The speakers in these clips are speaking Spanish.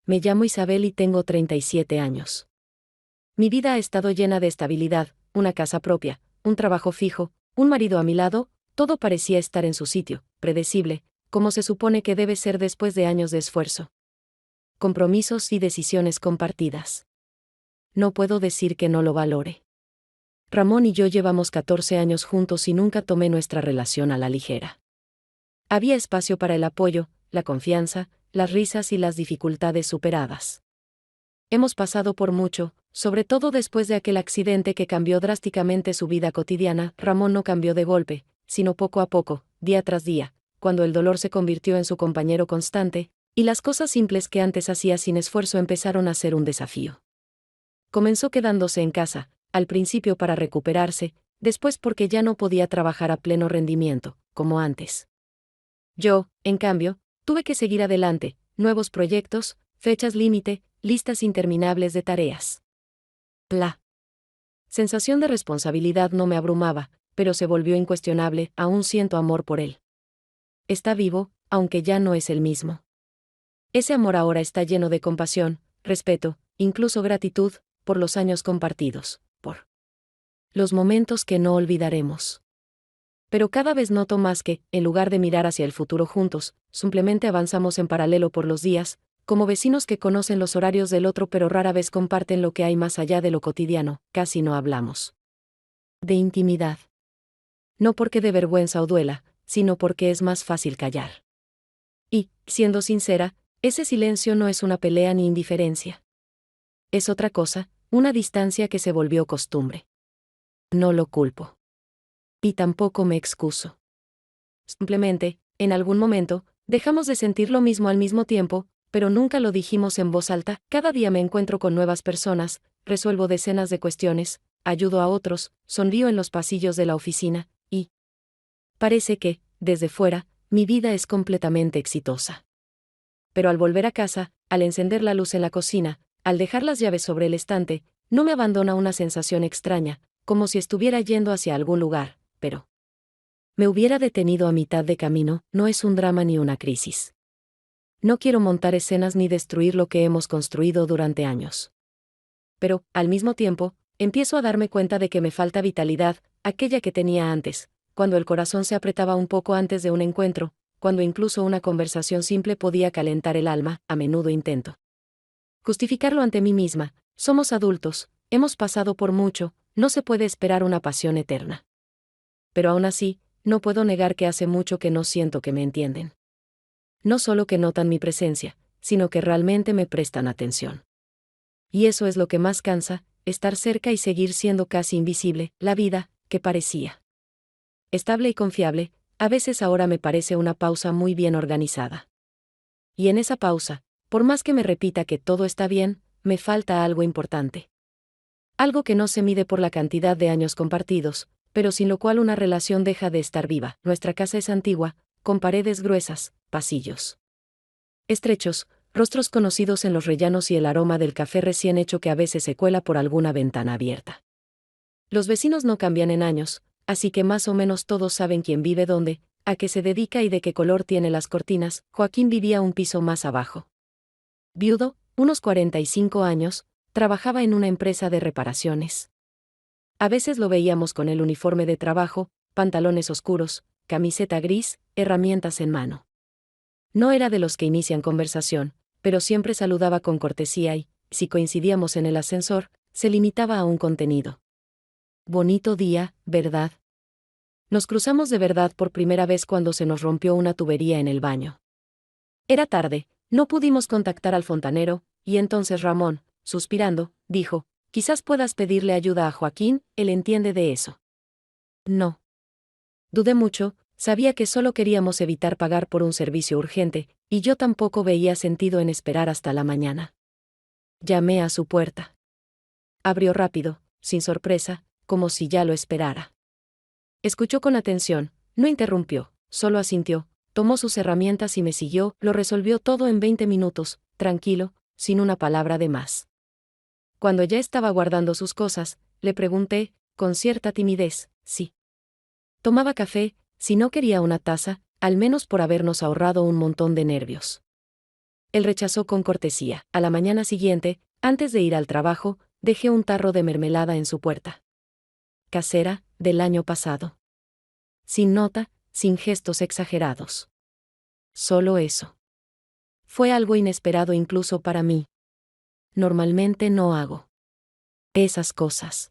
Me llamo Isabel y tengo 37 años. Mi vida ha estado llena de estabilidad, una casa propia, un trabajo fijo, un marido a mi lado, todo parecía estar en su sitio, predecible, como se supone que debe ser después de años de esfuerzo. Compromisos y decisiones compartidas. No puedo decir que no lo valore. Ramón y yo llevamos 14 años juntos y nunca tomé nuestra relación a la ligera. Había espacio para el apoyo, la confianza, las risas y las dificultades superadas. Hemos pasado por mucho, sobre todo después de aquel accidente que cambió drásticamente su vida cotidiana. Ramón no cambió de golpe, sino poco a poco, día tras día, cuando el dolor se convirtió en su compañero constante, y las cosas simples que antes hacía sin esfuerzo empezaron a ser un desafío. Comenzó quedándose en casa, al principio para recuperarse, después porque ya no podía trabajar a pleno rendimiento, como antes. Yo, en cambio, tuve que seguir adelante, nuevos proyectos, fechas límite, listas interminables de tareas. La sensación de responsabilidad no me abrumaba, pero se volvió incuestionable. Aún siento amor por él. Está vivo, aunque ya no es el mismo. Ese amor ahora está lleno de compasión, respeto, incluso gratitud, por los años compartidos, por los momentos que no olvidaremos. Pero cada vez noto más que, en lugar de mirar hacia el futuro juntos, simplemente avanzamos en paralelo por los días, como vecinos que conocen los horarios del otro pero rara vez comparten lo que hay más allá de lo cotidiano. Casi no hablamos de intimidad. No porque de vergüenza o duela, sino porque es más fácil callar. Y, siendo sincera, ese silencio no es una pelea ni indiferencia. Es otra cosa, una distancia que se volvió costumbre. No lo culpo. Y tampoco me excuso. Simplemente, en algún momento, dejamos de sentir lo mismo al mismo tiempo, pero nunca lo dijimos en voz alta. Cada día me encuentro con nuevas personas, resuelvo decenas de cuestiones, ayudo a otros, sonrío en los pasillos de la oficina, y parece que, desde fuera, mi vida es completamente exitosa. Pero al volver a casa, al encender la luz en la cocina, al dejar las llaves sobre el estante, no me abandona una sensación extraña, como si estuviera yendo hacia algún lugar, pero me hubiera detenido a mitad de camino. No es un drama ni una crisis. No quiero montar escenas ni destruir lo que hemos construido durante años. Pero, al mismo tiempo, empiezo a darme cuenta de que me falta vitalidad, aquella que tenía antes, cuando el corazón se apretaba un poco antes de un encuentro, cuando incluso una conversación simple podía calentar el alma. A menudo intento justificarlo ante mí misma. Somos adultos, hemos pasado por mucho, no se puede esperar una pasión eterna. Pero aún así, no puedo negar que hace mucho que no siento que me entienden. No solo que notan mi presencia, sino que realmente me prestan atención. Y eso es lo que más cansa, estar cerca y seguir siendo casi invisible. La vida, que parecía estable y confiable, a veces ahora me parece una pausa muy bien organizada. Y en esa pausa, por más que me repita que todo está bien, me falta algo importante. Algo que no se mide por la cantidad de años compartidos, pero sin lo cual una relación deja de estar viva. Nuestra casa es antigua, con paredes gruesas, pasillos estrechos, rostros conocidos en los rellanos y el aroma del café recién hecho que a veces se cuela por alguna ventana abierta. Los vecinos no cambian en años, así que más o menos todos saben quién vive dónde, a qué se dedica y de qué color tiene las cortinas. Joaquín vivía un piso más abajo. Viudo, unos 45 años, trabajaba en una empresa de reparaciones. A veces lo veíamos con el uniforme de trabajo, pantalones oscuros, camiseta gris, herramientas en mano. No era de los que inician conversación, pero siempre saludaba con cortesía y, si coincidíamos en el ascensor, se limitaba a un contenido. Bonito día, ¿verdad? Nos cruzamos de verdad por primera vez cuando se nos rompió una tubería en el baño. Era tarde, no pudimos contactar al fontanero, y entonces Ramón, suspirando, dijo: «Quizás puedas pedirle ayuda a Joaquín, él entiende de eso». No. Dudé mucho, sabía que solo queríamos evitar pagar por un servicio urgente, y yo tampoco veía sentido en esperar hasta la mañana. Llamé a su puerta. Abrió rápido, sin sorpresa, como si ya lo esperara. Escuchó con atención, no interrumpió, solo asintió, tomó sus herramientas y me siguió. Lo resolvió todo en 20 minutos, tranquilo, sin una palabra de más. Cuando ya estaba guardando sus cosas, le pregunté, con cierta timidez, si tomaba café, si no quería una taza, al menos por habernos ahorrado un montón de nervios. Él rechazó con cortesía. A la mañana siguiente, antes de ir al trabajo, dejé un tarro de mermelada en su puerta. Casera, del año pasado. Sin nota, sin gestos exagerados. Solo eso. Fue algo inesperado incluso para mí. Normalmente no hago esas cosas.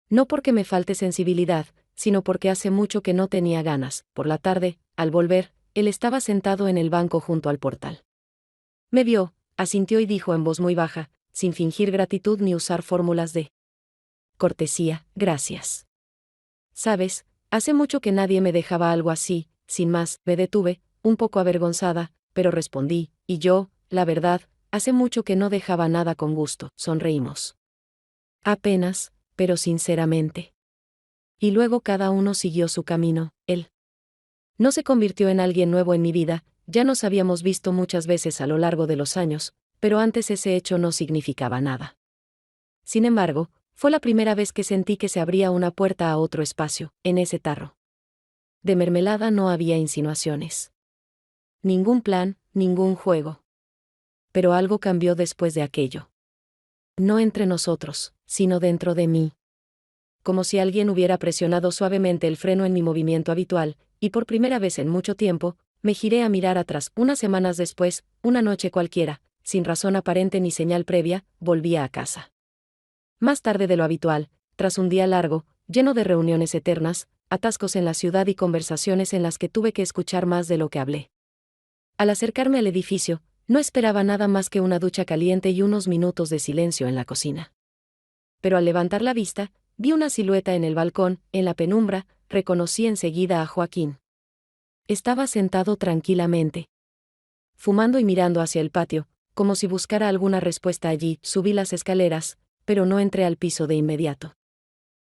No porque me falte sensibilidad, sino porque hace mucho que no tenía ganas. Por la tarde, al volver, él estaba sentado en el banco junto al portal. Me vio, asintió y dijo en voz muy baja, sin fingir gratitud ni usar fórmulas de cortesía: gracias. Sabes, hace mucho que nadie me dejaba algo así. Sin más, me detuve, un poco avergonzada, pero respondí, y yo, la verdad, hace mucho que no dejaba nada con gusto. Sonreímos. Apenas, pero sinceramente. Y luego cada uno siguió su camino. Él no se convirtió en alguien nuevo en mi vida, ya nos habíamos visto muchas veces a lo largo de los años, pero antes ese hecho no significaba nada. Sin embargo, fue la primera vez que sentí que se abría una puerta a otro espacio, en ese tarro. De mermelada no había insinuaciones. Ningún plan, ningún juego. Pero algo cambió después de aquello. No entre nosotros, sino dentro de mí. Como si alguien hubiera presionado suavemente el freno en mi movimiento habitual, y por primera vez en mucho tiempo, me giré a mirar atrás. Unas semanas después, una noche cualquiera, sin razón aparente ni señal previa, volvía a casa. Más tarde de lo habitual, tras un día largo, lleno de reuniones eternas, atascos en la ciudad y conversaciones en las que tuve que escuchar más de lo que hablé. Al acercarme al edificio, no esperaba nada más que una ducha caliente y unos minutos de silencio en la cocina. Pero al levantar la vista, vi una silueta en el balcón. En la penumbra, reconocí enseguida a Joaquín. Estaba sentado tranquilamente, fumando y mirando hacia el patio, como si buscara alguna respuesta allí. Subí las escaleras, pero no entré al piso de inmediato.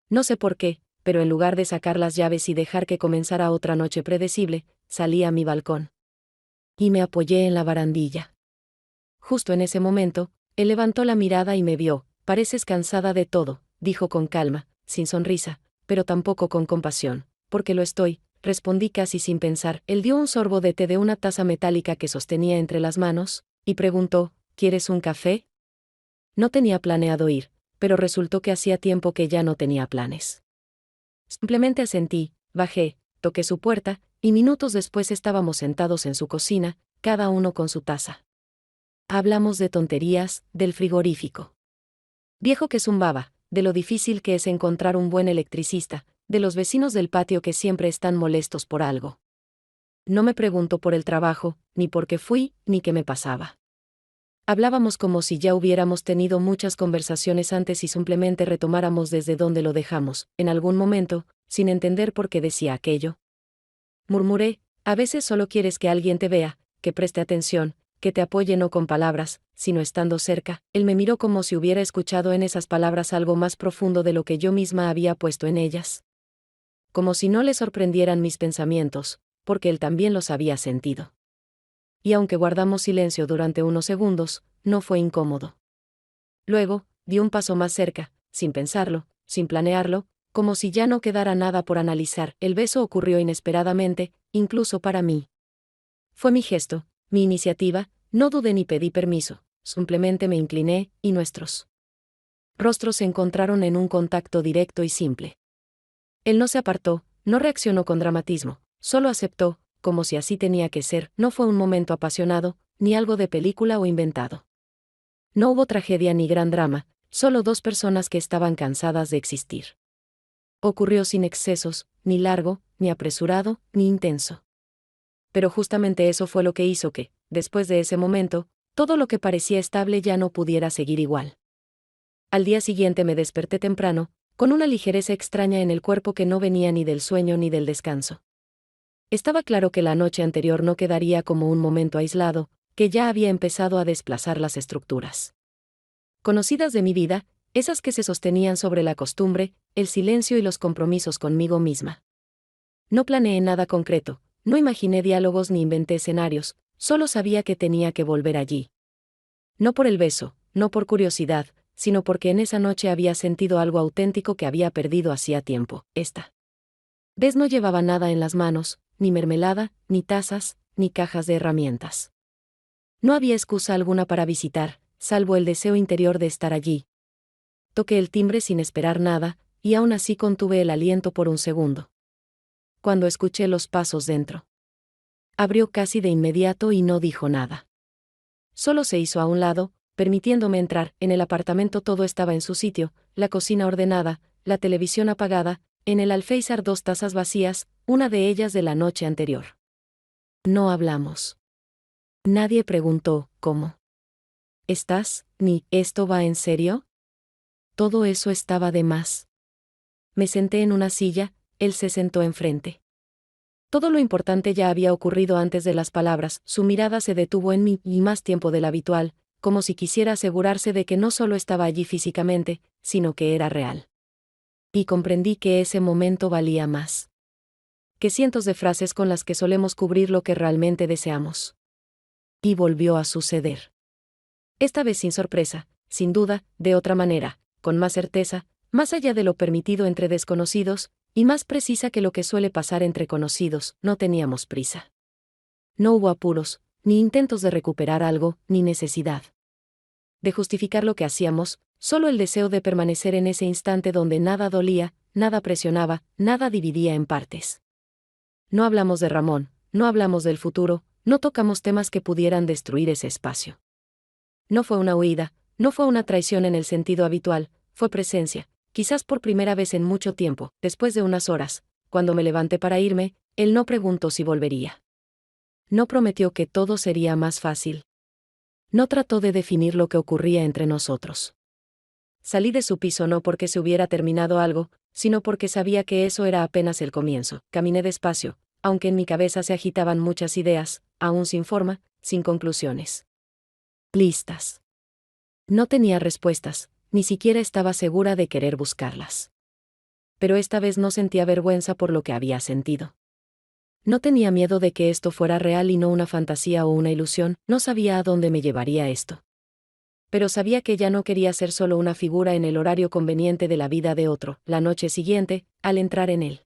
No sé por qué, pero en lugar de sacar las llaves y dejar que comenzara otra noche predecible, salí a mi balcón. Y me apoyé en la barandilla. Justo en ese momento, él levantó la mirada y me vio. Pareces cansada de todo, dijo con calma, sin sonrisa, pero tampoco con compasión. Porque lo estoy, respondí casi sin pensar. Él dio un sorbo de té de una taza metálica que sostenía entre las manos, y preguntó, ¿quieres un café? No tenía planeado ir, pero resultó que hacía tiempo que ya no tenía planes. Simplemente asentí, bajé, toqué su puerta, y minutos después estábamos sentados en su cocina, cada uno con su taza. Hablamos de tonterías, del frigorífico viejo que zumbaba, de lo difícil que es encontrar un buen electricista, de los vecinos del patio que siempre están molestos por algo. No me preguntó por el trabajo, ni por qué fui, ni qué me pasaba. Hablábamos como si ya hubiéramos tenido muchas conversaciones antes y simplemente retomáramos desde donde lo dejamos, en algún momento, sin entender por qué decía aquello. Murmuré, a veces solo quieres que alguien te vea, que preste atención, que te apoye no con palabras, sino estando cerca. Él me miró como si hubiera escuchado en esas palabras algo más profundo de lo que yo misma había puesto en ellas. Como si no le sorprendieran mis pensamientos, porque él también los había sentido. Y aunque guardamos silencio durante unos segundos, no fue incómodo. Luego, dio un paso más cerca, sin pensarlo, sin planearlo, como si ya no quedara nada por analizar. El beso ocurrió inesperadamente, incluso para mí. Fue mi gesto, mi iniciativa, no dudé ni pedí permiso, simplemente me incliné, y nuestros rostros se encontraron en un contacto directo y simple. Él no se apartó, no reaccionó con dramatismo, solo aceptó, como si así tenía que ser. No fue un momento apasionado, ni algo de película o inventado. No hubo tragedia ni gran drama, solo dos personas que estaban cansadas de existir. Ocurrió sin excesos, ni largo, ni apresurado, ni intenso. Pero justamente eso fue lo que hizo que, después de ese momento, todo lo que parecía estable ya no pudiera seguir igual. Al día siguiente me desperté temprano, con una ligereza extraña en el cuerpo que no venía ni del sueño ni del descanso. Estaba claro que la noche anterior no quedaría como un momento aislado, que ya había empezado a desplazar las estructuras conocidas de mi vida, esas que se sostenían sobre la costumbre, el silencio y los compromisos conmigo misma. No planeé nada concreto. No imaginé diálogos ni inventé escenarios, solo sabía que tenía que volver allí. No por el beso, no por curiosidad, sino porque en esa noche había sentido algo auténtico que había perdido hacía tiempo. Esta vez no llevaba nada en las manos, ni mermelada, ni tazas, ni cajas de herramientas. No había excusa alguna para visitar, salvo el deseo interior de estar allí. Toqué el timbre sin esperar nada, y aún así contuve el aliento por un segundo. Cuando escuché los pasos dentro. Abrió casi de inmediato y no dijo nada. Solo se hizo a un lado, permitiéndome entrar. En el apartamento todo estaba en su sitio, la cocina ordenada, la televisión apagada, en el alféizar 2 tazas vacías, una de ellas de la noche anterior. No hablamos. Nadie preguntó, ¿cómo estás? Ni, ¿esto va en serio? Todo eso estaba de más. Me senté en una silla, él se sentó enfrente. Todo lo importante ya había ocurrido antes de las palabras, su mirada se detuvo en mí, y más tiempo del habitual, como si quisiera asegurarse de que no solo estaba allí físicamente, sino que era real. Y comprendí que ese momento valía más que cientos de frases con las que solemos cubrir lo que realmente deseamos. Y volvió a suceder. Esta vez sin sorpresa, sin duda, de otra manera, con más certeza, más allá de lo permitido entre desconocidos, y más precisa que lo que suele pasar entre conocidos. No teníamos prisa. No hubo apuros, ni intentos de recuperar algo, ni necesidad de justificar lo que hacíamos, solo el deseo de permanecer en ese instante donde nada dolía, nada presionaba, nada dividía en partes. No hablamos de Ramón, no hablamos del futuro, no tocamos temas que pudieran destruir ese espacio. No fue una huida, no fue una traición en el sentido habitual, fue presencia, quizás por primera vez en mucho tiempo. Después de unas horas, cuando me levanté para irme, él no preguntó si volvería. No prometió que todo sería más fácil. No trató de definir lo que ocurría entre nosotros. Salí de su piso no porque se hubiera terminado algo, sino porque sabía que eso era apenas el comienzo. Caminé despacio, aunque en mi cabeza se agitaban muchas ideas, aún sin forma, sin conclusiones. Listas. No tenía respuestas, ni siquiera estaba segura de querer buscarlas. Pero esta vez no sentía vergüenza por lo que había sentido. No tenía miedo de que esto fuera real y no una fantasía o una ilusión, no sabía a dónde me llevaría esto. Pero sabía que ya no quería ser solo una figura en el horario conveniente de la vida de otro. La noche siguiente, al entrar en el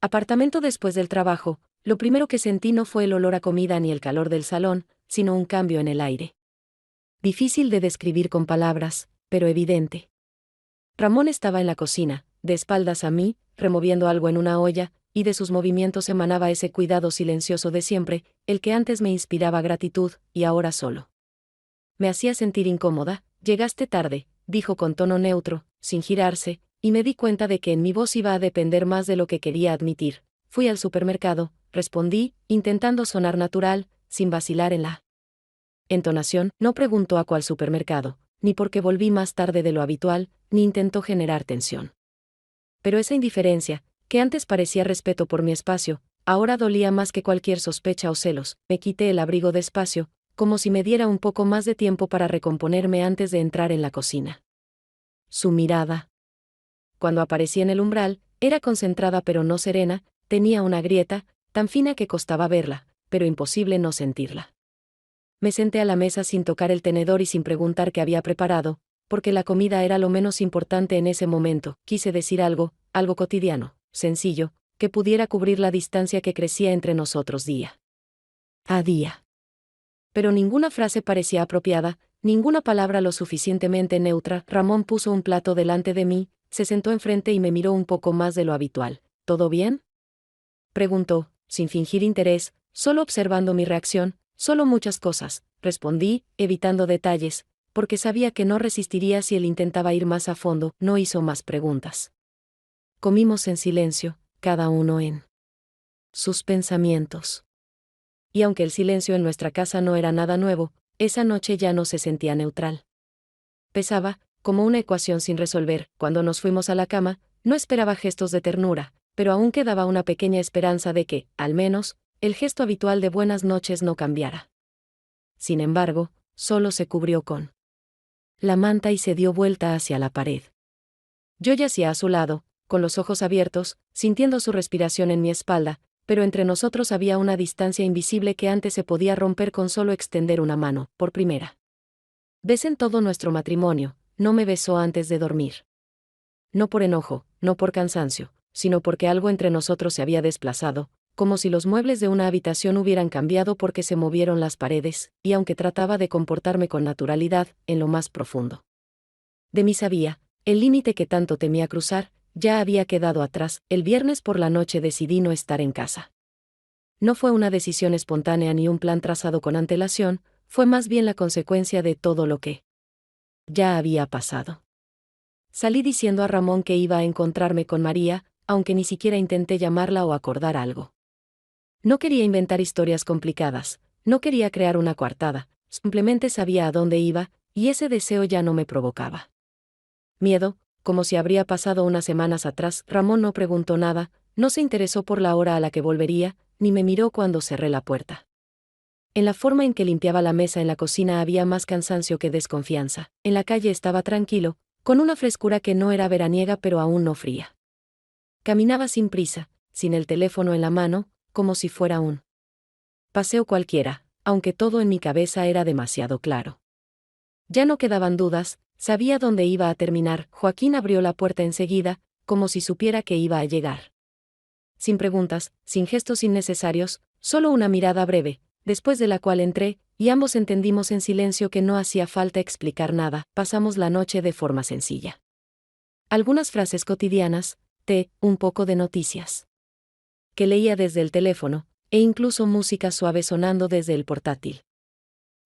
apartamento después del trabajo, lo primero que sentí no fue el olor a comida ni el calor del salón, sino un cambio en el aire. Difícil de describir con palabras, pero evidente. Ramón estaba en la cocina, de espaldas a mí, removiendo algo en una olla, y de sus movimientos emanaba ese cuidado silencioso de siempre, el que antes me inspiraba gratitud, y ahora solo me hacía sentir incómoda. Llegaste tarde, dijo con tono neutro, sin girarse, y me di cuenta de que en mi voz iba a depender más de lo que quería admitir. Fui al supermercado, respondí, intentando sonar natural, sin vacilar en la entonación. No preguntó a cuál supermercado, ni porque volví más tarde de lo habitual, ni intentó generar tensión. Pero esa indiferencia, que antes parecía respeto por mi espacio, ahora dolía más que cualquier sospecha o celos. Me quité el abrigo despacio, como si me diera un poco más de tiempo para recomponerme antes de entrar en la cocina. Su mirada, cuando aparecí en el umbral, era concentrada pero no serena, tenía una grieta, tan fina que costaba verla, pero imposible no sentirla. Me senté a la mesa sin tocar el tenedor y sin preguntar qué había preparado, porque la comida era lo menos importante en ese momento. Quise decir algo cotidiano, sencillo, que pudiera cubrir la distancia que crecía entre nosotros día a día. Pero ninguna frase parecía apropiada, ninguna palabra lo suficientemente neutra. Ramón puso un plato delante de mí, se sentó enfrente y me miró un poco más de lo habitual. ¿Todo bien?, preguntó, sin fingir interés, solo observando mi reacción. Solo muchas cosas, respondí, evitando detalles, porque sabía que no resistiría si él intentaba ir más a fondo. No hizo más preguntas. Comimos en silencio, cada uno en sus pensamientos. Y aunque el silencio en nuestra casa no era nada nuevo, esa noche ya no se sentía neutral. Pesaba, como una ecuación sin resolver. Cuando nos fuimos a la cama, no esperaba gestos de ternura, pero aún quedaba una pequeña esperanza de que, al menos, el gesto habitual de buenas noches no cambiara. Sin embargo, solo se cubrió con la manta y se dio vuelta hacia la pared. Yo yacía a su lado, con los ojos abiertos, sintiendo su respiración en mi espalda, pero entre nosotros había una distancia invisible que antes se podía romper con solo extender una mano. Por primera vez en todo nuestro matrimonio, no me besó antes de dormir. No por enojo, no por cansancio, sino porque algo entre nosotros se había desplazado, como si los muebles de una habitación hubieran cambiado porque se movieron las paredes, y aunque trataba de comportarme con naturalidad, en lo más profundo de mí sabía, el límite que tanto temía cruzar, ya había quedado atrás. El viernes por la noche decidí no estar en casa. No fue una decisión espontánea ni un plan trazado con antelación, fue más bien la consecuencia de todo lo que ya había pasado. Salí diciendo a Ramón que iba a encontrarme con María, aunque ni siquiera intenté llamarla o acordar algo. No quería inventar historias complicadas, no quería crear una coartada, simplemente sabía a dónde iba, y ese deseo ya no me provocaba miedo, como si habría pasado unas semanas atrás. Ramón no preguntó nada, no se interesó por la hora a la que volvería, ni me miró cuando cerré la puerta. En la forma en que limpiaba la mesa en la cocina había más cansancio que desconfianza. En la calle estaba tranquilo, con una frescura que no era veraniega pero aún no fría. Caminaba sin prisa, sin el teléfono en la mano, como si fuera un paseo cualquiera, aunque todo en mi cabeza era demasiado claro. Ya no quedaban dudas, sabía dónde iba a terminar. Joaquín abrió la puerta enseguida, como si supiera que iba a llegar. Sin preguntas, sin gestos innecesarios, solo una mirada breve, después de la cual entré, y ambos entendimos en silencio que no hacía falta explicar nada. Pasamos la noche de forma sencilla. Algunas frases cotidianas, un poco de noticias que leía desde el teléfono, e incluso música suave sonando desde el portátil.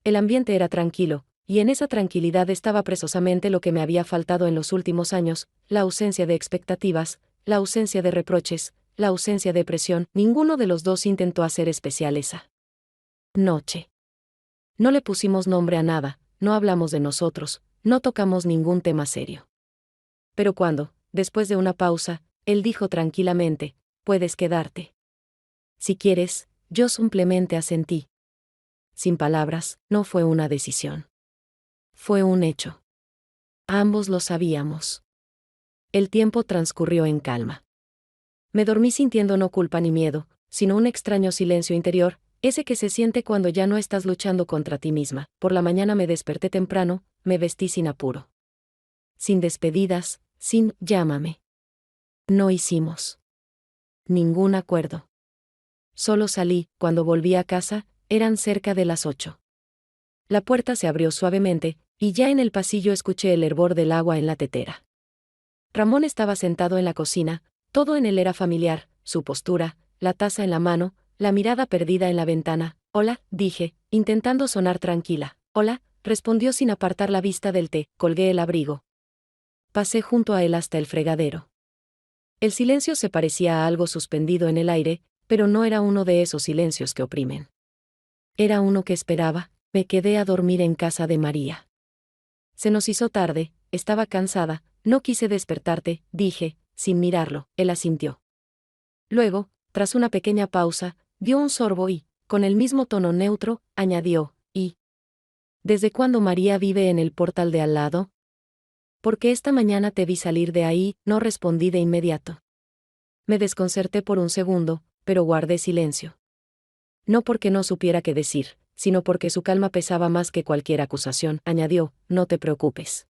El ambiente era tranquilo, y en esa tranquilidad estaba precisamente lo que me había faltado en los últimos años: la ausencia de expectativas, la ausencia de reproches, la ausencia de presión. Ninguno de los dos intentó hacer especial esa noche. No le pusimos nombre a nada, no hablamos de nosotros, no tocamos ningún tema serio. Pero cuando, después de una pausa, él dijo tranquilamente: puedes quedarte. Si quieres, yo simplemente asentí. Sin palabras, no fue una decisión. Fue un hecho. Ambos lo sabíamos. El tiempo transcurrió en calma. Me dormí sintiendo no culpa ni miedo, sino un extraño silencio interior, ese que se siente cuando ya no estás luchando contra ti misma. Por la mañana me desperté temprano, me vestí sin apuro. Sin despedidas, sin llámame. No hicimos ningún acuerdo. Solo salí. Cuando volví a casa, eran cerca de las 8. La puerta se abrió suavemente, y ya en el pasillo escuché el hervor del agua en la tetera. Ramón estaba sentado en la cocina, todo en él era familiar, su postura, la taza en la mano, la mirada perdida en la ventana. Hola, dije, intentando sonar tranquila. Hola, respondió sin apartar la vista del té. Colgué el abrigo. Pasé junto a él hasta el fregadero. El silencio se parecía a algo suspendido en el aire, pero no era uno de esos silencios que oprimen. Era uno que esperaba. Me quedé a dormir en casa de María. Se nos hizo tarde, estaba cansada, no quise despertarte, dije, sin mirarlo. Él asintió. Luego, tras una pequeña pausa, dio un sorbo y, con el mismo tono neutro, añadió: ¿y desde cuándo María vive en el portal de al lado? Porque esta mañana te vi salir de ahí. No respondí de inmediato. Me desconcerté por un segundo, pero guardé silencio. No porque no supiera qué decir, sino porque su calma pesaba más que cualquier acusación. Añadió: no te preocupes.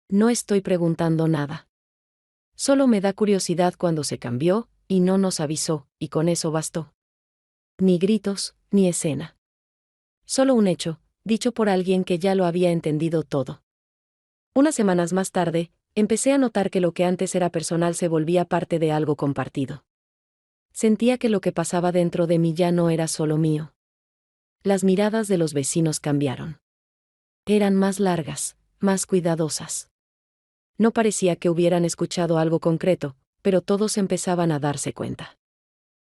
No estoy preguntando nada. Solo me da curiosidad cuando se cambió, y no nos avisó, y con eso bastó. Ni gritos, ni escena. Solo un hecho, dicho por alguien que ya lo había entendido todo. Unas semanas más tarde, empecé a notar que lo que antes era personal se volvía parte de algo compartido. Sentía que lo que pasaba dentro de mí ya no era solo mío. Las miradas de los vecinos cambiaron. Eran más largas, más cuidadosas. No parecía que hubieran escuchado algo concreto, pero todos empezaban a darse cuenta.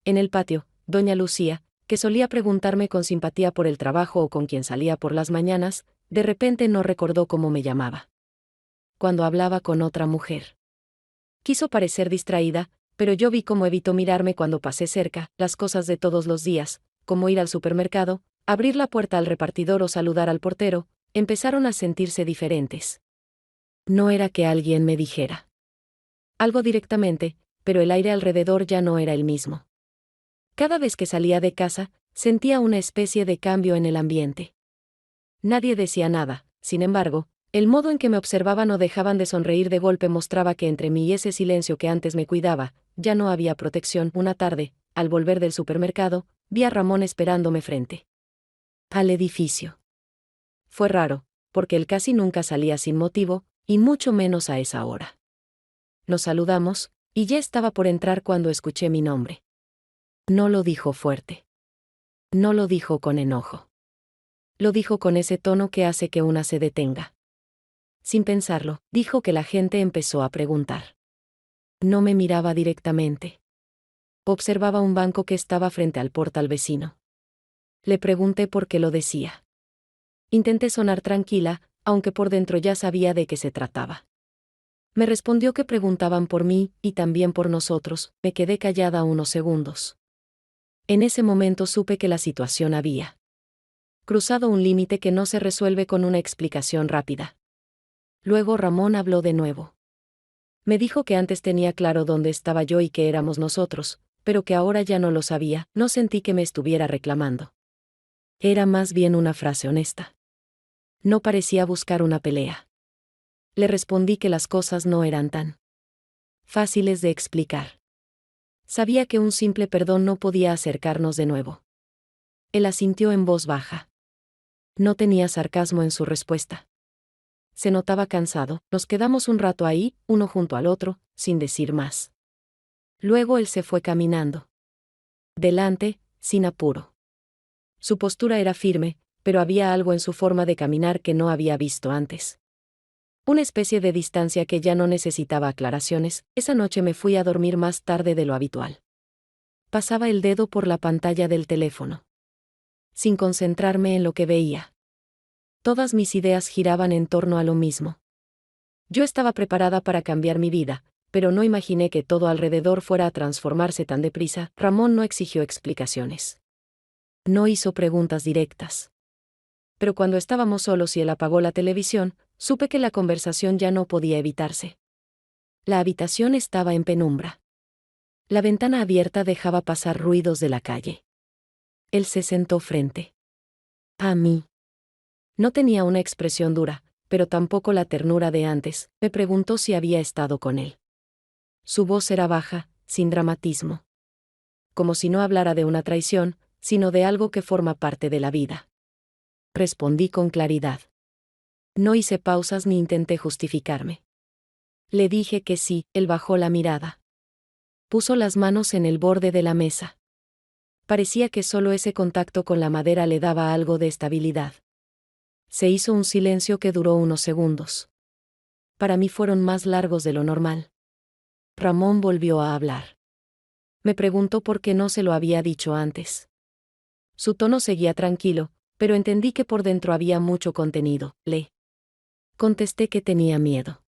En el patio, doña Lucía, que solía preguntarme con simpatía por el trabajo o con quien salía por las mañanas, de repente no recordó cómo me llamaba. Cuando hablaba con otra mujer. Quiso parecer distraída, pero yo vi cómo evitó mirarme cuando pasé cerca. Las cosas de todos los días, como ir al supermercado, abrir la puerta al repartidor o saludar al portero, empezaron a sentirse diferentes. No era que alguien me dijera algo directamente, pero el aire alrededor ya no era el mismo. Cada vez que salía de casa, sentía una especie de cambio en el ambiente. Nadie decía nada, sin embargo, el modo en que me observaban o dejaban de sonreír de golpe mostraba que entre mí y ese silencio que antes me cuidaba, ya no había protección. Una tarde, al volver del supermercado, vi a Ramón esperándome frente al edificio. Fue raro, porque él casi nunca salía sin motivo, y mucho menos a esa hora. Nos saludamos, y ya estaba por entrar cuando escuché mi nombre. No lo dijo fuerte. No lo dijo con enojo. Lo dijo con ese tono que hace que una se detenga. Sin pensarlo, dijo que la gente empezó a preguntar. No me miraba directamente. Observaba un banco que estaba frente al portal vecino. Le pregunté por qué lo decía. Intenté sonar tranquila, aunque por dentro ya sabía de qué se trataba. Me respondió que preguntaban por mí, y también por nosotros. Me quedé callada unos segundos. En ese momento supe que la situación había cruzado un límite que no se resuelve con una explicación rápida. Luego Ramón habló de nuevo. Me dijo que antes tenía claro dónde estaba yo y que éramos nosotros, pero que ahora ya no lo sabía. No sentí que me estuviera reclamando. Era más bien una frase honesta. No parecía buscar una pelea. Le respondí que las cosas no eran tan fáciles de explicar. Sabía que un simple perdón no podía acercarnos de nuevo. Él asintió en voz baja. No tenía sarcasmo en su respuesta. Se notaba cansado. Nos quedamos un rato ahí, uno junto al otro, sin decir más. Luego él se fue caminando delante, sin apuro. Su postura era firme, pero había algo en su forma de caminar que no había visto antes. Una especie de distancia que ya no necesitaba aclaraciones. Esa noche me fui a dormir más tarde de lo habitual. Pasaba el dedo por la pantalla del teléfono, sin concentrarme en lo que veía. Todas mis ideas giraban en torno a lo mismo. Yo estaba preparada para cambiar mi vida, pero no imaginé que todo alrededor fuera a transformarse tan deprisa. Ramón no exigió explicaciones. No hizo preguntas directas. Pero cuando estábamos solos y él apagó la televisión, supe que la conversación ya no podía evitarse. La habitación estaba en penumbra. La ventana abierta dejaba pasar ruidos de la calle. Él se sentó frente a mí. No tenía una expresión dura, pero tampoco la ternura de antes. Me preguntó si había estado con él. Su voz era baja, sin dramatismo. Como si no hablara de una traición, sino de algo que forma parte de la vida. Respondí con claridad. No hice pausas ni intenté justificarme. Le dije que sí. Él bajó la mirada. Puso las manos en el borde de la mesa. Parecía que solo ese contacto con la madera le daba algo de estabilidad. Se hizo un silencio que duró unos segundos. Para mí fueron más largos de lo normal. Ramón volvió a hablar. Me preguntó por qué no se lo había dicho antes. Su tono seguía tranquilo, pero entendí que por dentro había mucho contenido. Le contesté que tenía miedo.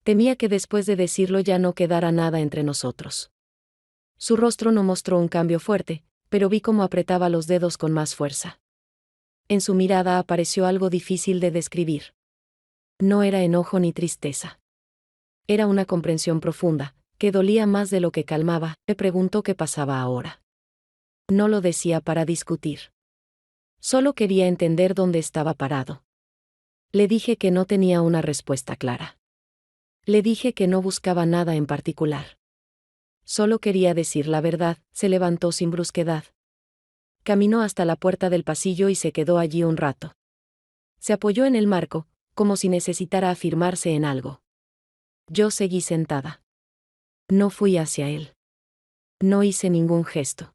Temía que después de decirlo ya no quedara nada entre nosotros. Su rostro no mostró un cambio fuerte, pero vi cómo apretaba los dedos con más fuerza. En su mirada apareció algo difícil de describir. No era enojo ni tristeza. Era una comprensión profunda, que dolía más de lo que calmaba. Me preguntó qué pasaba ahora. No lo decía para discutir. Solo quería entender dónde estaba parado. Le dije que no tenía una respuesta clara. Le dije que no buscaba nada en particular. Solo quería decir la verdad. Se levantó sin brusquedad. Caminó hasta la puerta del pasillo y se quedó allí un rato. Se apoyó en el marco, como si necesitara afirmarse en algo. Yo seguí sentada. No fui hacia él. No hice ningún gesto.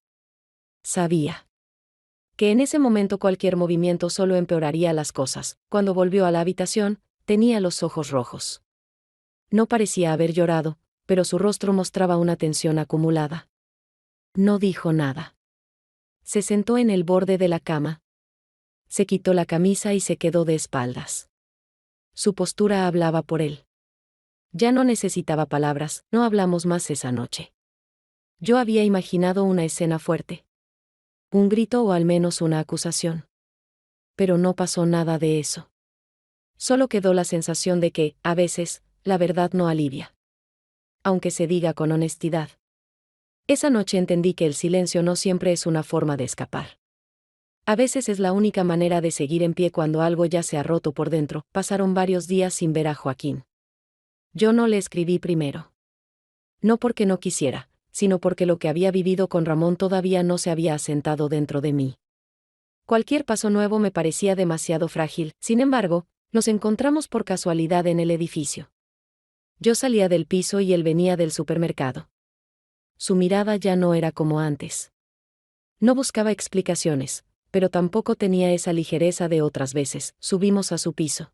Sabía que en ese momento cualquier movimiento solo empeoraría las cosas. Cuando volvió a la habitación, tenía los ojos rojos. No parecía haber llorado, pero su rostro mostraba una tensión acumulada. No dijo nada. Se sentó en el borde de la cama. Se quitó la camisa y se quedó de espaldas. Su postura hablaba por él. Ya no necesitaba palabras. No hablamos más esa noche. Yo había imaginado una escena fuerte. Un grito o al menos una acusación. Pero no pasó nada de eso. Solo quedó la sensación de que, a veces, la verdad no alivia. Aunque se diga con honestidad. Esa noche entendí que el silencio no siempre es una forma de escapar. A veces es la única manera de seguir en pie cuando algo ya se ha roto por dentro. Pasaron varios días sin ver a Joaquín. Yo no le escribí primero. No porque no quisiera, sino porque lo que había vivido con Ramón todavía no se había asentado dentro de mí. Cualquier paso nuevo me parecía demasiado frágil. Sin embargo, nos encontramos por casualidad en el edificio. Yo salía del piso y él venía del supermercado. Su mirada ya no era como antes. No buscaba explicaciones, pero tampoco tenía esa ligereza de otras veces. Subimos a su piso.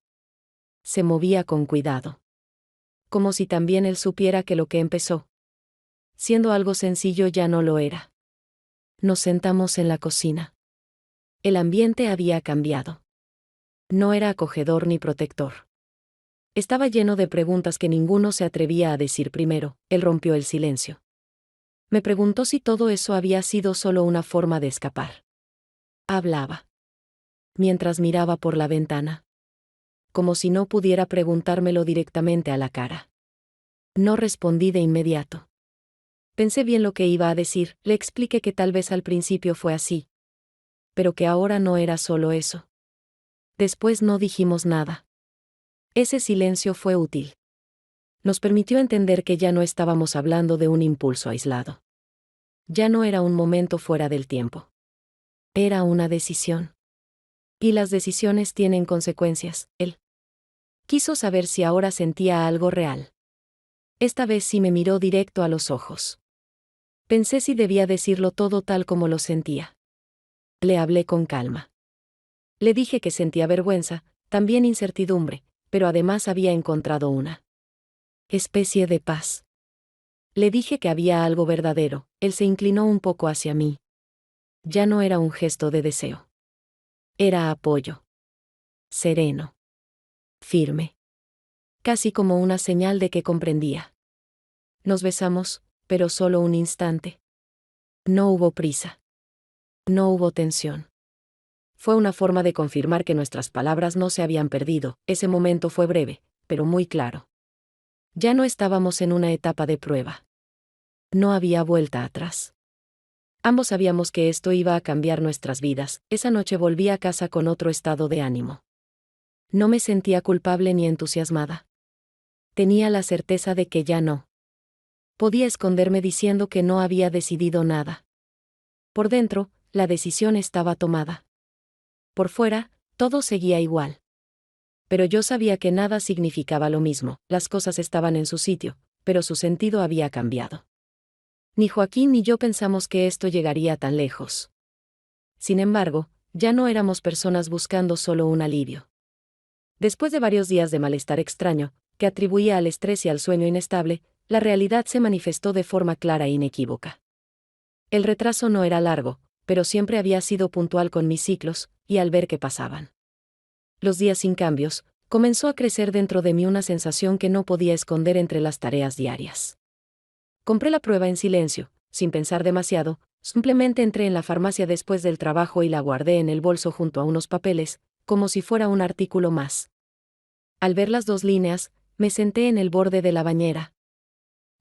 Se movía con cuidado. Como si también él supiera que lo que empezó, siendo algo sencillo, ya no lo era. Nos sentamos en la cocina. El ambiente había cambiado. No era acogedor ni protector. Estaba lleno de preguntas que ninguno se atrevía a decir primero. Él rompió el silencio. Me preguntó si todo eso había sido solo una forma de escapar. Hablaba. Mientras miraba por la ventana. Como si no pudiera preguntármelo directamente a la cara. No respondí de inmediato. Pensé bien lo que iba a decir, le expliqué que tal vez al principio fue así. Pero que ahora no era solo eso. Después no dijimos nada. Ese silencio fue útil. Nos permitió entender que ya no estábamos hablando de un impulso aislado. Ya no era un momento fuera del tiempo. Era una decisión. Y las decisiones tienen consecuencias. Él quiso saber si ahora sentía algo real. Esta vez sí me miró directo a los ojos. Pensé si debía decirlo todo tal como lo sentía. Le hablé con calma. Le dije que sentía vergüenza, también incertidumbre, pero además había encontrado una especie de paz. Le dije que había algo verdadero. Él se inclinó un poco hacia mí. Ya no era un gesto de deseo. Era apoyo. Sereno. Firme. Casi como una señal de que comprendía. Nos besamos, pero solo un instante. No hubo prisa. No hubo tensión. Fue una forma de confirmar que nuestras palabras no se habían perdido. Ese momento fue breve, pero muy claro. Ya no estábamos en una etapa de prueba. No había vuelta atrás. Ambos sabíamos que esto iba a cambiar nuestras vidas. Esa noche volví a casa con otro estado de ánimo. No me sentía culpable ni entusiasmada. Tenía la certeza de que ya no. Podía esconderme diciendo que no había decidido nada. Por dentro, la decisión estaba tomada. Por fuera, todo seguía igual. Pero yo sabía que nada significaba lo mismo. Las cosas estaban en su sitio, pero su sentido había cambiado. Ni Joaquín ni yo pensamos que esto llegaría tan lejos. Sin embargo, ya no éramos personas buscando solo un alivio. Después de varios días de malestar extraño, que atribuía al estrés y al sueño inestable, la realidad se manifestó de forma clara e inequívoca. El retraso no era largo, pero siempre había sido puntual con mis ciclos, y al ver que pasaban los días sin cambios, comenzó a crecer dentro de mí una sensación que no podía esconder entre las tareas diarias. Compré la prueba en silencio, sin pensar demasiado, simplemente entré en la farmacia después del trabajo y la guardé en el bolso junto a unos papeles, como si fuera un artículo más. Al ver las 2 líneas, me senté en el borde de la bañera,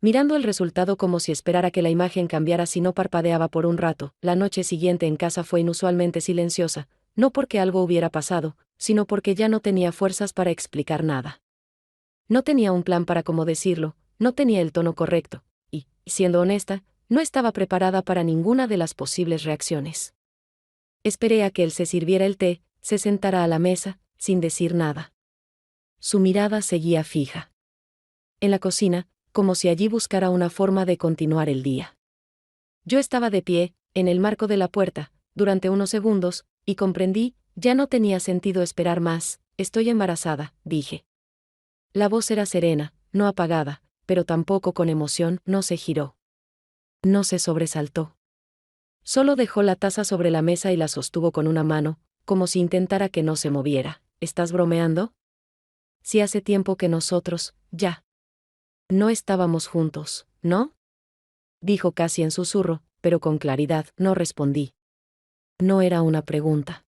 mirando el resultado como si esperara que la imagen cambiara si no parpadeaba por un rato. La noche siguiente en casa fue inusualmente silenciosa, no porque algo hubiera pasado, sino porque ya no tenía fuerzas para explicar nada. No tenía un plan para cómo decirlo, no tenía el tono correcto, y, siendo honesta, no estaba preparada para ninguna de las posibles reacciones. Esperé a que él se sirviera el té, se sentara a la mesa, sin decir nada. Su mirada seguía fija en la cocina, como si allí buscara una forma de continuar el día. Yo estaba de pie, en el marco de la puerta, durante unos segundos, y comprendí, ya no tenía sentido esperar más. Estoy embarazada, dije. La voz era serena, no apagada, pero tampoco con emoción. No se giró. No se sobresaltó. Solo dejó la taza sobre la mesa y la sostuvo con una mano, como si intentara que no se moviera. ¿Estás bromeando? Si hace tiempo que nosotros, ya. No estábamos juntos, ¿no? Dijo casi en susurro, pero con claridad. No respondí. No era una pregunta.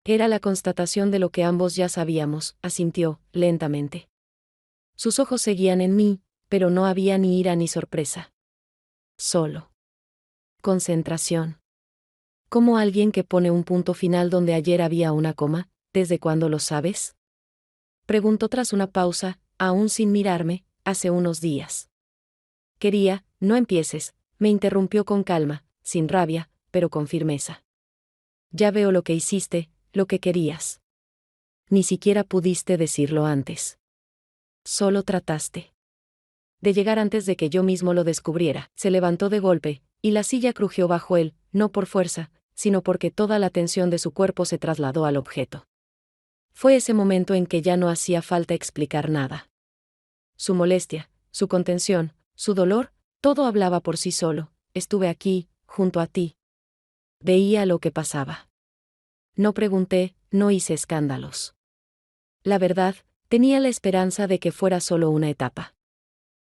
Era la constatación de lo que ambos ya sabíamos, asintió, lentamente. Sus ojos seguían en mí, pero no había ni ira ni sorpresa. Solo concentración. Como alguien que pone un punto final donde ayer había una coma. ¿Desde cuándo lo sabes? Preguntó tras una pausa, aún sin mirarme. Hace unos días. No empieces, me interrumpió con calma, sin rabia, pero con firmeza. Ya veo lo que hiciste, lo que querías. Ni siquiera pudiste decirlo antes. Solo trataste de llegar antes de que yo mismo lo descubriera. Se levantó de golpe, y la silla crujió bajo él, no por fuerza, sino porque toda la tensión de su cuerpo se trasladó al objeto. Fue ese momento en que ya no hacía falta explicar nada. Su molestia, su contención, su dolor, todo hablaba por sí solo. Estuve aquí, junto a ti. Veía lo que pasaba. No pregunté, no hice escándalos. La verdad, tenía la esperanza de que fuera solo una etapa.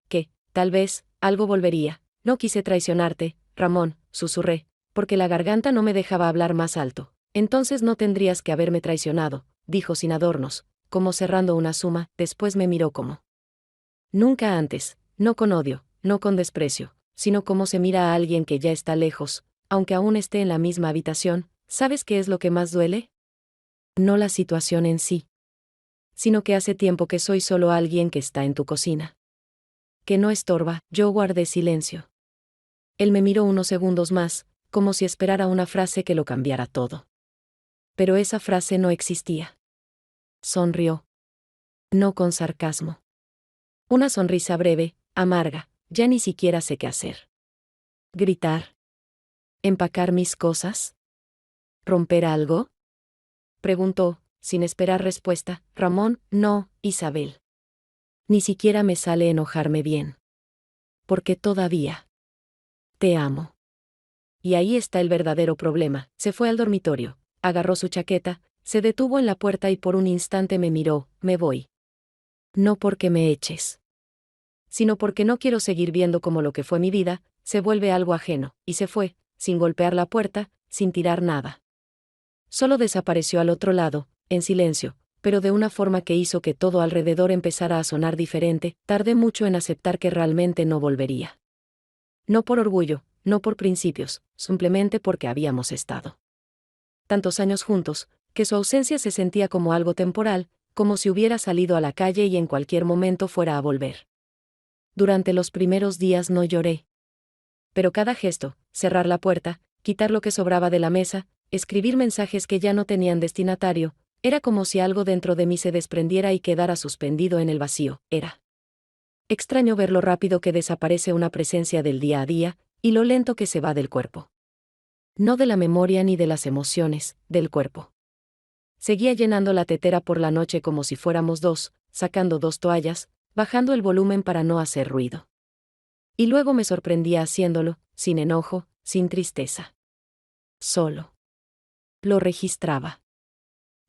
Que, tal vez, algo volvería. No quise traicionarte, Ramón, susurré, porque la garganta no me dejaba hablar más alto. Entonces no tendrías que haberme traicionado, dijo sin adornos, como cerrando una suma. Después me miró como nunca antes, no con odio, no con desprecio, sino como se mira a alguien que ya está lejos, aunque aún esté en la misma habitación. ¿Sabes qué es lo que más duele? No la situación en sí, sino que hace tiempo que soy solo alguien que está en tu cocina. Que no estorba. Yo guardé silencio. Él me miró unos segundos más, como si esperara una frase que lo cambiara todo. Pero esa frase no existía. Sonrió. No con sarcasmo. Una sonrisa breve, amarga. Ya ni siquiera sé qué hacer. Gritar. ¿Empacar mis cosas? ¿Romper algo? Preguntó, sin esperar respuesta. Ramón, no, Isabel. Ni siquiera me sale enojarme bien. Porque todavía te amo. Y ahí está el verdadero problema. Se fue al dormitorio, agarró su chaqueta, se detuvo en la puerta y por un instante me miró. Me voy. No porque me eches, sino porque no quiero seguir viendo cómo lo que fue mi vida se vuelve algo ajeno, y se fue, sin golpear la puerta, sin tirar nada. Solo desapareció al otro lado, en silencio, pero de una forma que hizo que todo alrededor empezara a sonar diferente. Tardé mucho en aceptar que realmente no volvería. No por orgullo, no por principios, simplemente porque habíamos estado tantos años juntos, que su ausencia se sentía como algo temporal, como si hubiera salido a la calle y en cualquier momento fuera a volver. Durante los primeros días no lloré. Pero cada gesto, cerrar la puerta, quitar lo que sobraba de la mesa, escribir mensajes que ya no tenían destinatario, era como si algo dentro de mí se desprendiera y quedara suspendido en el vacío. Era extraño ver lo rápido que desaparece una presencia del día a día, y lo lento que se va del cuerpo. No de la memoria ni de las emociones, del cuerpo. Seguía llenando la tetera por la noche como si fuéramos dos, sacando 2 toallas, bajando el volumen para no hacer ruido. Y luego me sorprendía haciéndolo, sin enojo, sin tristeza. Solo. Lo registraba.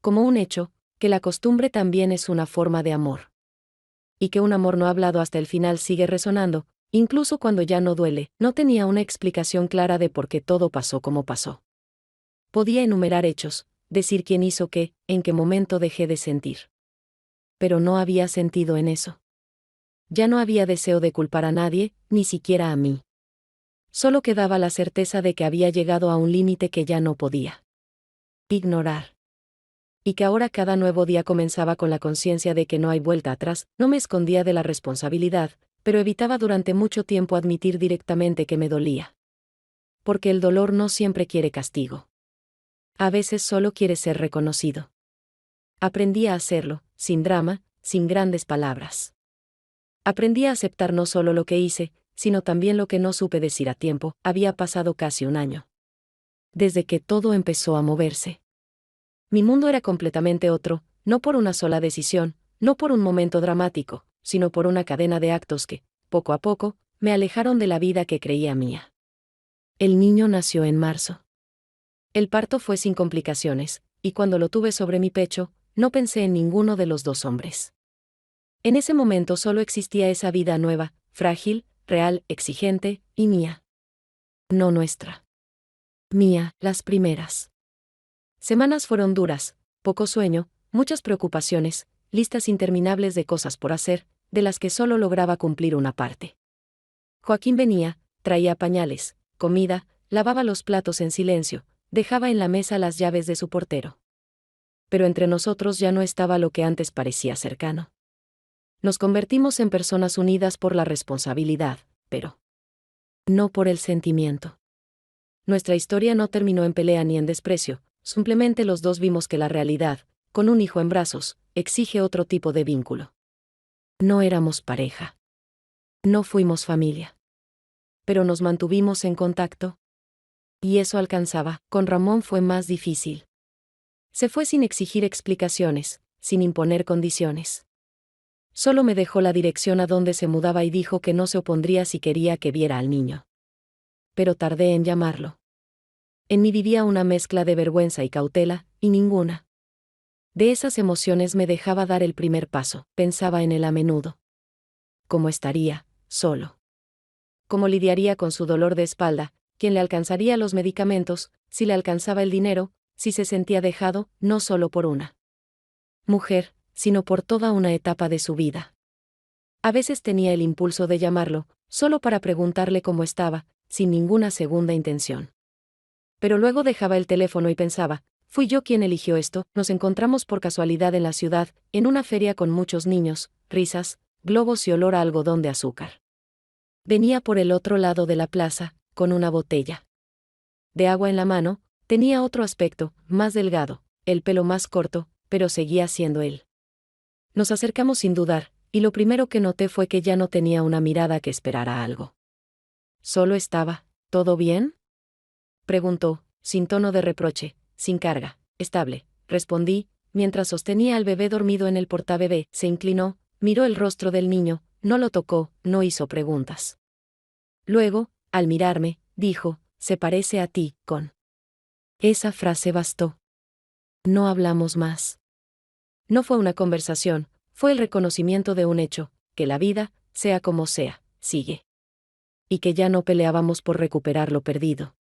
Como un hecho, que la costumbre también es una forma de amor. Y que un amor no hablado hasta el final sigue resonando, incluso cuando ya no duele. No tenía una explicación clara de por qué todo pasó como pasó. Podía enumerar hechos, decir quién hizo qué, en qué momento dejé de sentir. Pero no había sentido en eso. Ya no había deseo de culpar a nadie, ni siquiera a mí. Solo quedaba la certeza de que había llegado a un límite que ya no podía ignorar. Y que ahora cada nuevo día comenzaba con la conciencia de que no hay vuelta atrás. No me escondía de la responsabilidad, pero evitaba durante mucho tiempo admitir directamente que me dolía. Porque el dolor no siempre quiere castigo. A veces solo quiere ser reconocido. Aprendí a hacerlo, sin drama, sin grandes palabras. Aprendí a aceptar no solo lo que hice, sino también lo que no supe decir a tiempo. Había pasado casi un año. Desde que todo empezó a moverse. Mi mundo era completamente otro, no por una sola decisión, no por un momento dramático, sino por una cadena de actos que, poco a poco, me alejaron de la vida que creía mía. El niño nació en marzo. El parto fue sin complicaciones, y cuando lo tuve sobre mi pecho, no pensé en ninguno de los 2 hombres. En ese momento solo existía esa vida nueva, frágil, real, exigente, y mía. No nuestra. Mía, las primeras semanas fueron duras, poco sueño, muchas preocupaciones, listas interminables de cosas por hacer, de las que solo lograba cumplir una parte. Joaquín venía, traía pañales, comida, lavaba los platos en silencio, dejaba en la mesa las llaves de su portero. Pero entre nosotros ya no estaba lo que antes parecía cercano. Nos convertimos en personas unidas por la responsabilidad, pero No por el sentimiento. Nuestra historia no terminó en pelea ni en desprecio, simplemente los dos vimos que la realidad, con un hijo en brazos, exige otro tipo de vínculo. No éramos pareja. No fuimos familia. Pero nos mantuvimos en contacto. Y eso alcanzaba. Con Ramón fue más difícil. Se fue sin exigir explicaciones, sin imponer condiciones. Solo me dejó la dirección a donde se mudaba y dijo que no se opondría si quería que viera al niño. Pero tardé en llamarlo. En mí vivía una mezcla de vergüenza y cautela, y ninguna de esas emociones me dejaba dar el primer paso. Pensaba en él a menudo. ¿Cómo estaría, solo? ¿Cómo lidiaría con su dolor de espalda? ¿Quién le alcanzaría los medicamentos? ¿Si le alcanzaba el dinero? ¿Si se sentía dejado, no solo por una mujer, sino por toda una etapa de su vida? A veces tenía el impulso de llamarlo, solo para preguntarle cómo estaba, sin ninguna segunda intención. Pero luego dejaba el teléfono y pensaba, fui yo quien eligió esto. Nos encontramos por casualidad en la ciudad, en una feria con muchos niños, risas, globos y olor a algodón de azúcar. Venía por el otro lado de la plaza, con una botella de agua en la mano. Tenía otro aspecto, más delgado, el pelo más corto, pero seguía siendo él. Nos acercamos sin dudar, y lo primero que noté fue que ya no tenía una mirada que esperara algo. Solo estaba, ¿todo bien?, preguntó, sin tono de reproche, sin carga. Estable, respondí, mientras sostenía al bebé dormido en el portabebé. Se inclinó, miró el rostro del niño, no lo tocó, no hizo preguntas. Luego, al mirarme, dijo, se parece a ti. Con esa frase bastó. No hablamos más. No fue una conversación, fue el reconocimiento de un hecho, que la vida, sea como sea, sigue. Y que ya no peleábamos por recuperar lo perdido.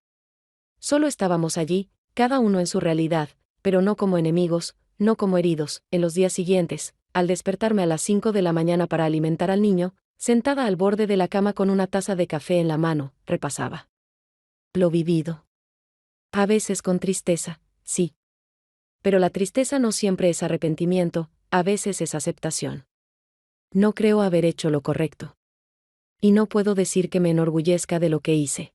Solo estábamos allí, cada uno en su realidad, pero no como enemigos, no como heridos. En los días siguientes, al despertarme a las 5 de la mañana para alimentar al niño, sentada al borde de la cama con una taza de café en la mano, repasaba lo vivido. A veces con tristeza, sí. Pero la tristeza no siempre es arrepentimiento, a veces es aceptación. No creo haber hecho lo correcto. Y no puedo decir que me enorgullezca de lo que hice.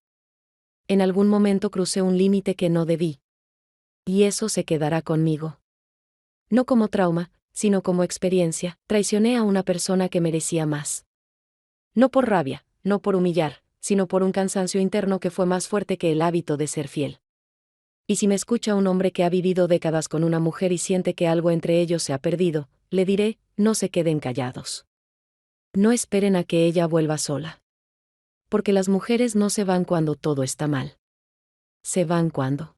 En algún momento crucé un límite que no debí. Y eso se quedará conmigo. No como trauma, sino como experiencia. Traicioné a una persona que merecía más. No por rabia, no por humillar, sino por un cansancio interno que fue más fuerte que el hábito de ser fiel. Y si me escucha un hombre que ha vivido décadas con una mujer y siente que algo entre ellos se ha perdido, le diré, no se queden callados. No esperen a que ella vuelva sola. Porque las mujeres no se van cuando todo está mal. Se van cuando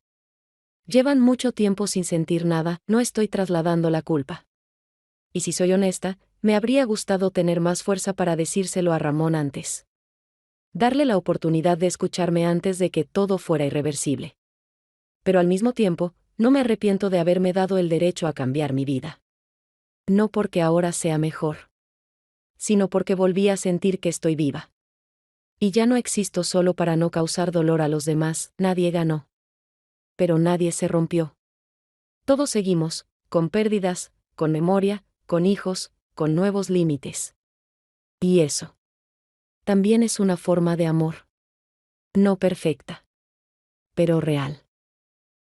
llevan mucho tiempo sin sentir nada. No estoy trasladando la culpa. Y si soy honesta, me habría gustado tener más fuerza para decírselo a Ramón antes. Darle la oportunidad de escucharme antes de que todo fuera irreversible. Pero al mismo tiempo, no me arrepiento de haberme dado el derecho a cambiar mi vida. No porque ahora sea mejor, sino porque volví a sentir que estoy viva. Y ya no existo solo para no causar dolor a los demás. Nadie ganó. Pero nadie se rompió. Todos seguimos, con pérdidas, con memoria, con hijos, con nuevos límites. Y eso también es una forma de amor. No perfecta, pero real.